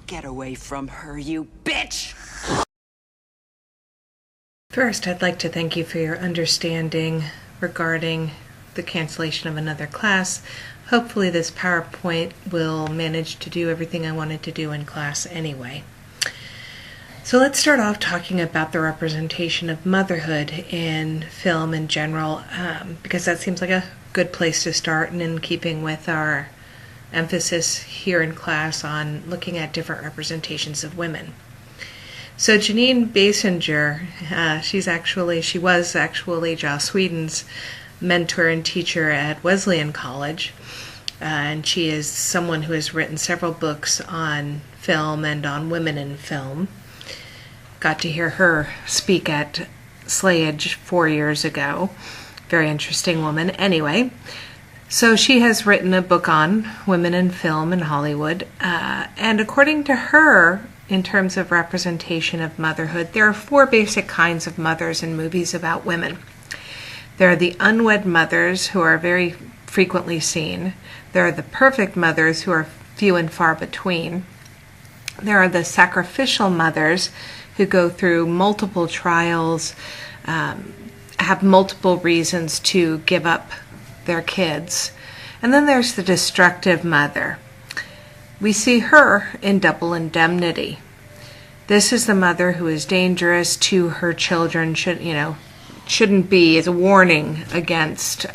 Get away from her, you bitch! First, I'd like to thank you for your understanding regarding the cancellation of another class. Hopefully this PowerPoint will manage to do everything I wanted to do in class anyway. So let's start off talking about the representation of motherhood in film in general, because that seems like a good place to start, and in keeping with our emphasis here in class on looking at different representations of women. So Janine Basinger, she was actually Joss Whedon's mentor and teacher at Wesleyan College, and she is someone who has written several books on film and on women in film. Got to hear her speak at Slayage 4 years ago. Very interesting woman. Anyway, so she has written a book on women in film in Hollywood, and according to her, in terms of representation of motherhood, there are 4 basic kinds of mothers in movies about women. There are the unwed mothers, who are very frequently seen. There are the perfect mothers, who are few and far between. There are the sacrificial mothers, who go through multiple trials, have multiple reasons to give up their kids. And then there's the destructive mother. We see her in Double Indemnity. This is the mother who is dangerous to her children, shouldn't be, as a warning against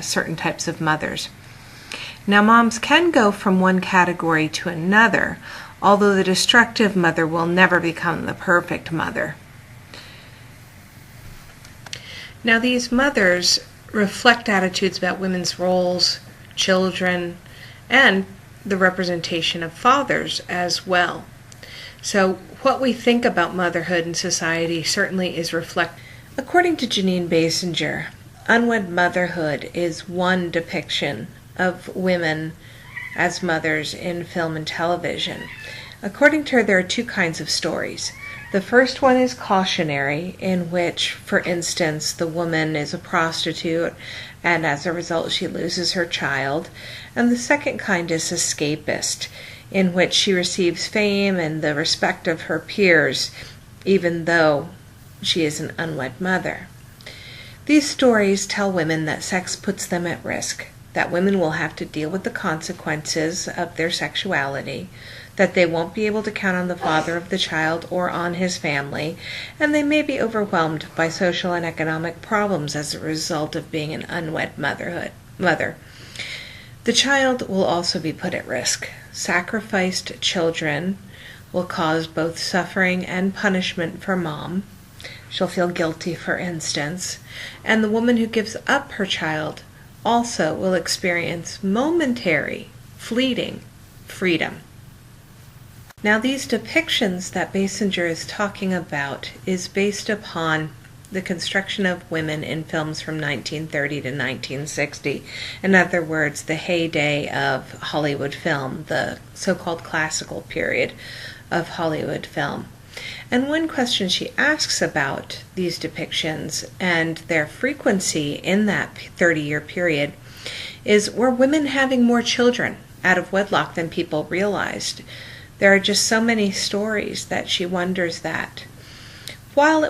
certain types of mothers. Now, moms can go from one category to another, although the destructive mother will never become the perfect mother. Now, these mothers reflect attitudes about women's roles, children, and the representation of fathers as well. So what we think about motherhood in society certainly is reflected. According to Janine Basinger, unwed motherhood is one depiction of women as mothers in film and television. According to her, there are 2 kinds of stories. The first one is cautionary, in which, for instance, the woman is a prostitute and as a result she loses her child. And the second kind is escapist, in which she receives fame and the respect of her peers, even though she is an unwed mother. These stories tell women that sex puts them at risk, that women will have to deal with the consequences of their sexuality, that they won't be able to count on the father of the child or on his family, and they may be overwhelmed by social and economic problems as a result of being an unwed mother. The child will also be put at risk. Sacrificed children will cause both suffering and punishment for mom. She'll feel guilty, for instance, and the woman who gives up her child also will experience momentary, fleeting freedom. Now, these depictions that Basinger is talking about is based upon the construction of women in films from 1930 to 1960. In other words, the heyday of Hollywood film, the so-called classical period of Hollywood film. And one question she asks about these depictions and their frequency in that 30-year period is, were women having more children out of wedlock than people realized? There are just so many stories that she wonders that. While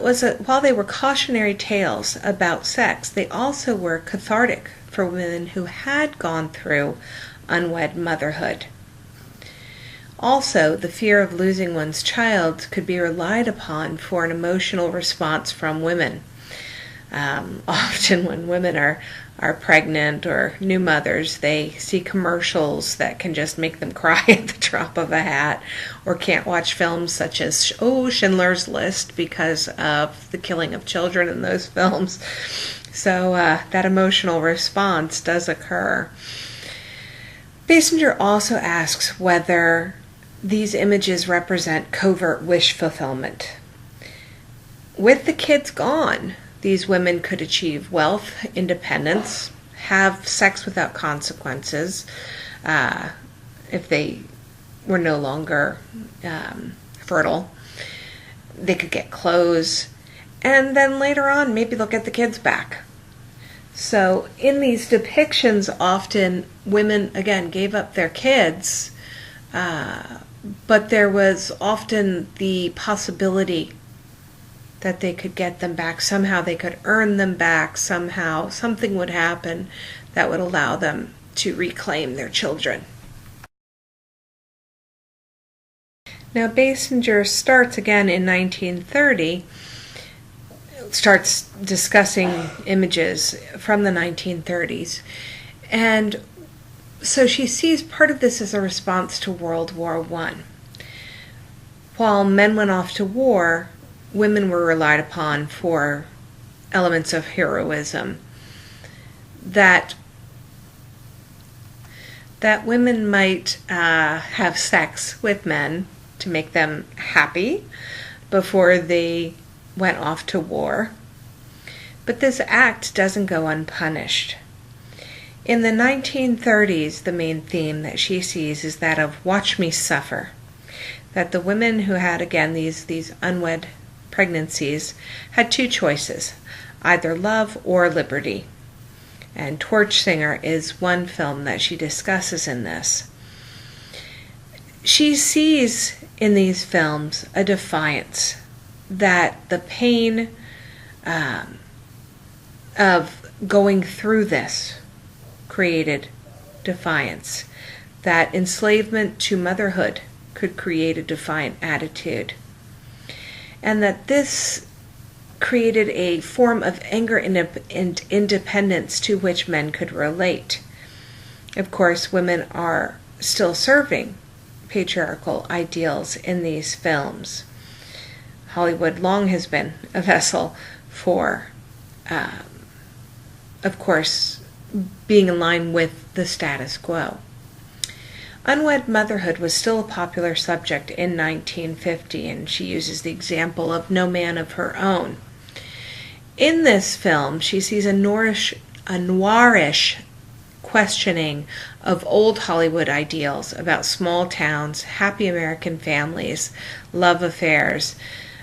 they were cautionary tales about sex, they also were cathartic for women who had gone through unwed motherhood. Also, the fear of losing one's child could be relied upon for an emotional response from women. Often when women are pregnant or new mothers, they see commercials that can just make them cry at the drop of a hat, or can't watch films such as Schindler's List because of the killing of children in those films. So that emotional response does occur. Basinger also asks whether these images represent covert wish fulfillment. With the kids gone, these women could achieve wealth, independence, have sex without consequences, if they were no longer fertile. They could get clothes, and then later on, maybe they'll get the kids back. So in these depictions, often women, again, gave up their kids but there was often the possibility that they could get them back. Somehow they could earn them back. Somehow something would happen that would allow them to reclaim their children. Now, Basinger starts again in 1930, starts discussing images from the 1930s. And so she sees part of this as a response to World War I. While men went off to war, women were relied upon for elements of heroism. That women might have sex with men to make them happy before they went off to war. But this act doesn't go unpunished. In the 1930s, the main theme that she sees is that of watch me suffer. That the women who had, again, these unwed pregnancies had two choices, either love or liberty. And Torch Singer is one film that she discusses in this. She sees in these films a defiance, that the pain of going through this created defiance, that enslavement to motherhood could create a defiant attitude, and that this created a form of anger and independence to which men could relate. Of course, women are still serving patriarchal ideals in these films. Hollywood long has been a vessel for, of course, being in line with the status quo. Unwed motherhood was still a popular subject in 1950, and she uses the example of No Man of Her Own. In this film, she sees a noirish questioning of old Hollywood ideals about small towns, happy American families, love affairs.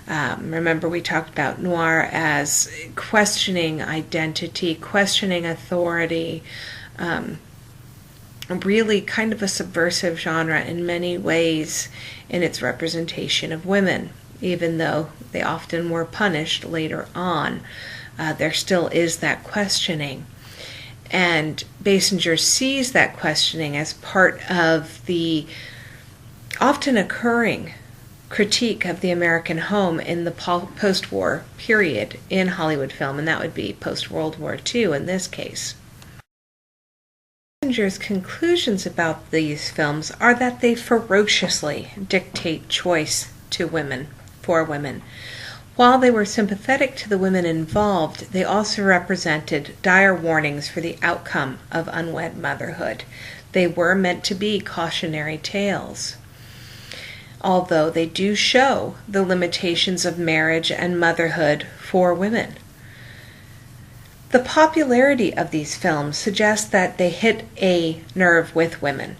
Remember, we talked about noir as questioning identity, questioning authority, really kind of a subversive genre in many ways in its representation of women. Even though they often were punished later on, there still is that questioning. And Basinger sees that questioning as part of the often occurring critique of the American home in the post-war period in Hollywood film, and that would be post-World War II in this case. Basinger's conclusions about these films are that they ferociously dictate choice to women, for women. While they were sympathetic to the women involved, they also represented dire warnings for the outcome of unwed motherhood. They were meant to be cautionary tales, although they do show the limitations of marriage and motherhood for women. The popularity of these films suggests that they hit a nerve with women.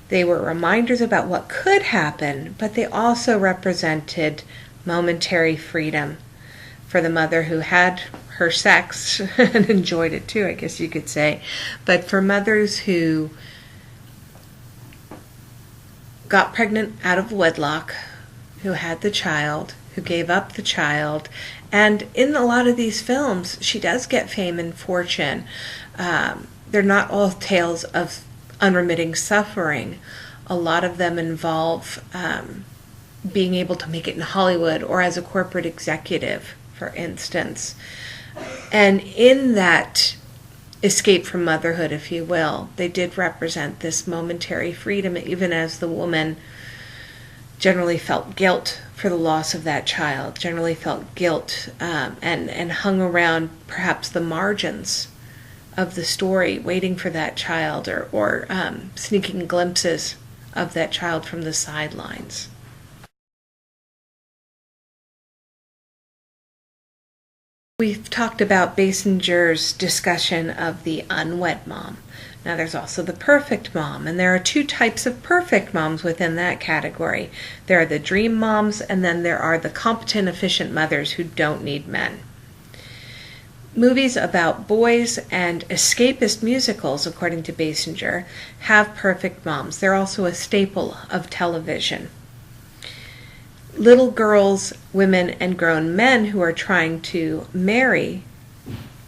They were reminders about what could happen, but they also represented momentary freedom for the mother who had her sex and enjoyed it too, I guess you could say. But for mothers who got pregnant out of wedlock, who had the child, who gave up the child, and in a lot of these films, she does get fame and fortune. They're not all tales of unremitting suffering. A lot of them involve being able to make it in Hollywood or as a corporate executive, for instance. And in that escape from motherhood, if you will, they did represent this momentary freedom, even as the woman generally felt guilt for the loss of that child, generally felt guilt and hung around perhaps the margins of the story, waiting for that child or sneaking glimpses of that child from the sidelines. We've talked about Basinger's discussion of the unwed mom. Now there's also the perfect mom, and there are two types of perfect moms within that category. There are the dream moms, and then there are the competent, efficient mothers who don't need men. Movies about boys and escapist musicals, according to Basinger, have perfect moms. They're also a staple of television. Little girls, women, and grown men who are trying to marry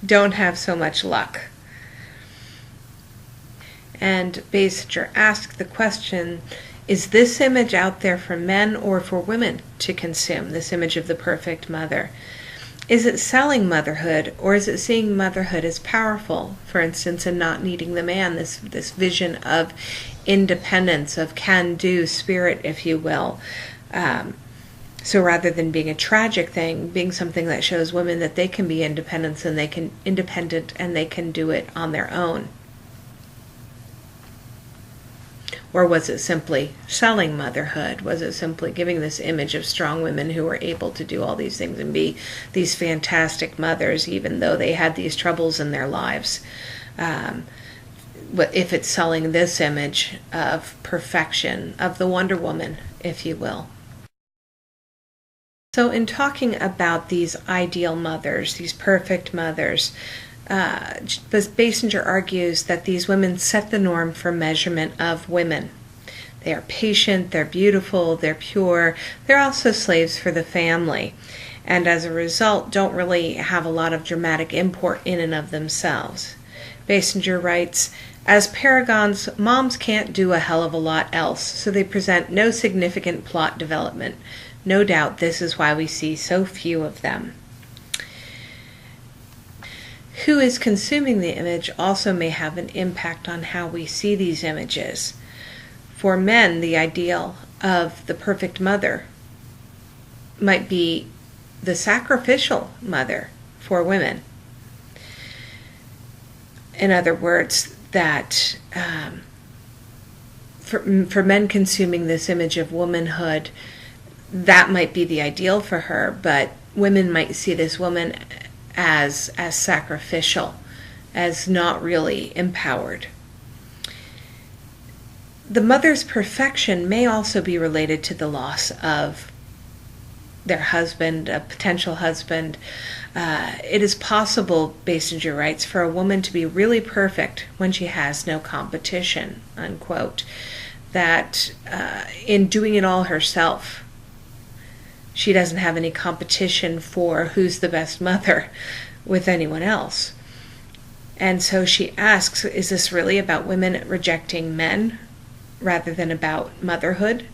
don't have so much luck. And Basinger asked the question, is this image out there for men or for women to consume, this image of the perfect mother? Is it selling motherhood, or is it seeing motherhood as powerful, for instance, and not needing the man, this vision of independence, of can-do spirit, if you will. So rather than being a tragic thing, being something that shows women that they can be independent and they can do it on their own. Or was it simply selling motherhood? Was it simply giving this image of strong women who were able to do all these things and be these fantastic mothers, even though they had these troubles in their lives? But if it's selling this image of perfection, of the Wonder Woman, if you will. So in talking about these ideal mothers, these perfect mothers, Basinger argues that these women set the norm for measurement of women. They are patient, they're beautiful, they're pure, they're also slaves for the family, and as a result don't really have a lot of dramatic import in and of themselves. Basinger writes, as paragons, moms can't do a hell of a lot else, so they present no significant plot development. No doubt this is why we see so few of them. Who is consuming the image also may have an impact on how we see these images. For men, the ideal of the perfect mother might be the sacrificial mother for women. In other words, that for men consuming this image of womanhood, that might be the ideal for her, but women might see this woman as sacrificial, as not really empowered. The mother's perfection may also be related to the loss of their husband, a potential husband. It is possible, Basinger writes, for a woman to be really perfect when she has no competition, unquote. That in doing it all herself, she doesn't have any competition for who's the best mother with anyone else. And so she asks, is this really about women rejecting men rather than about motherhood?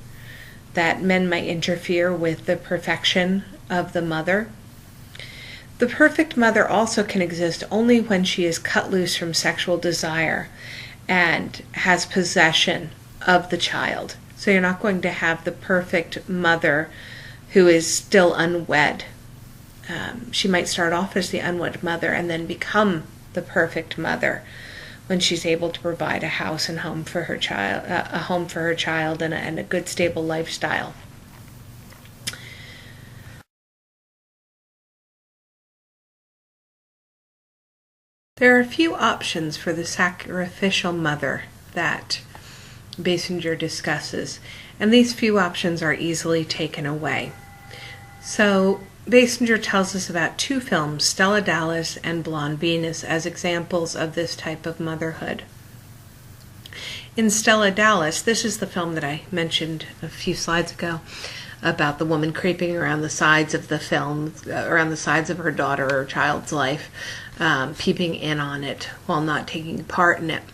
That men might interfere with the perfection of the mother? The perfect mother also can exist only when she is cut loose from sexual desire and has possession of the child. So you're not going to have the perfect mother who is still unwed. She might start off as the unwed mother and then become the perfect mother when she's able to provide a house and home for her child, and a good stable lifestyle. There are a few options for the sacrificial mother that Basinger discusses, and these few options are easily taken away. So Basinger tells us about two films, Stella Dallas and Blonde Venus, as examples of this type of motherhood. In Stella Dallas, this is the film that I mentioned a few slides ago, about the woman creeping around the sides of the film, around the sides of her daughter or child's life, peeping in on it while not taking part in it.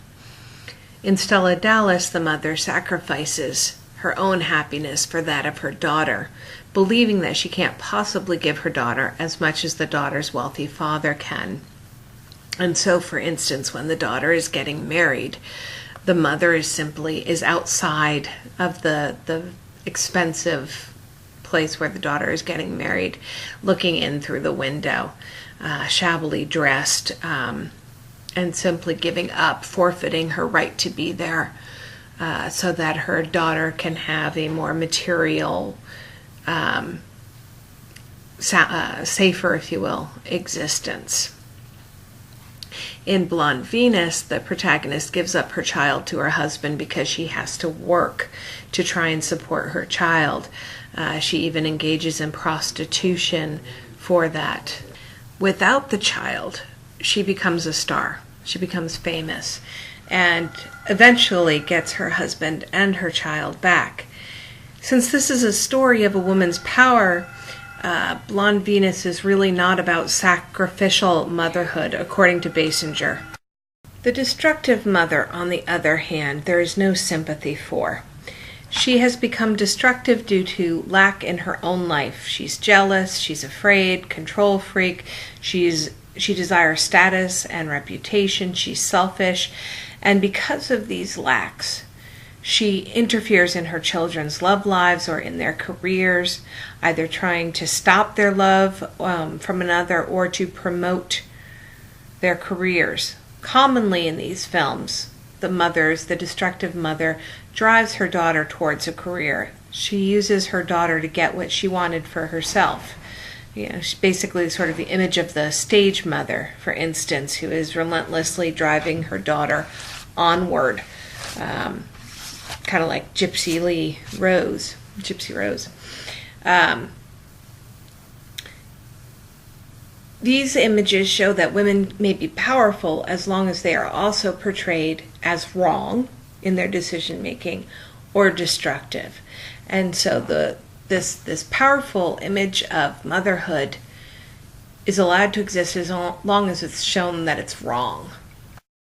In Stella Dallas, the mother sacrifices her own happiness for that of her daughter, believing that she can't possibly give her daughter as much as the daughter's wealthy father can. And so, for instance, when the daughter is getting married, the mother is outside of the expensive place where the daughter is getting married, looking in through the window, shabbily dressed, and simply giving up, forfeiting her right to be there, so that her daughter can have a more material, safer, if you will, existence. In Blonde Venus, the protagonist gives up her child to her husband because she has to work to try and support her child. She even engages in prostitution for that. Without the child, she becomes a star. She becomes famous and eventually gets her husband and her child back. Since this is a story of a woman's power, Blonde Venus is really not about sacrificial motherhood, according to Basinger. The destructive mother, on the other hand, there is no sympathy for. She has become destructive due to lack in her own life. She's jealous, she's afraid, control freak, she desires status and reputation, she's selfish, and because of these lacks, she interferes in her children's love lives or in their careers, either trying to stop their love from another or to promote their careers. Commonly in these films, the destructive mother, drives her daughter towards a career. She uses her daughter to get what she wanted for herself. She's basically sort of the image of the stage mother, for instance, who is relentlessly driving her daughter onward. Kind of like Gypsy Rose. These images show that women may be powerful as long as they are also portrayed as wrong in their decision making or destructive. And so this powerful image of motherhood is allowed to exist as long as it's shown that it's wrong.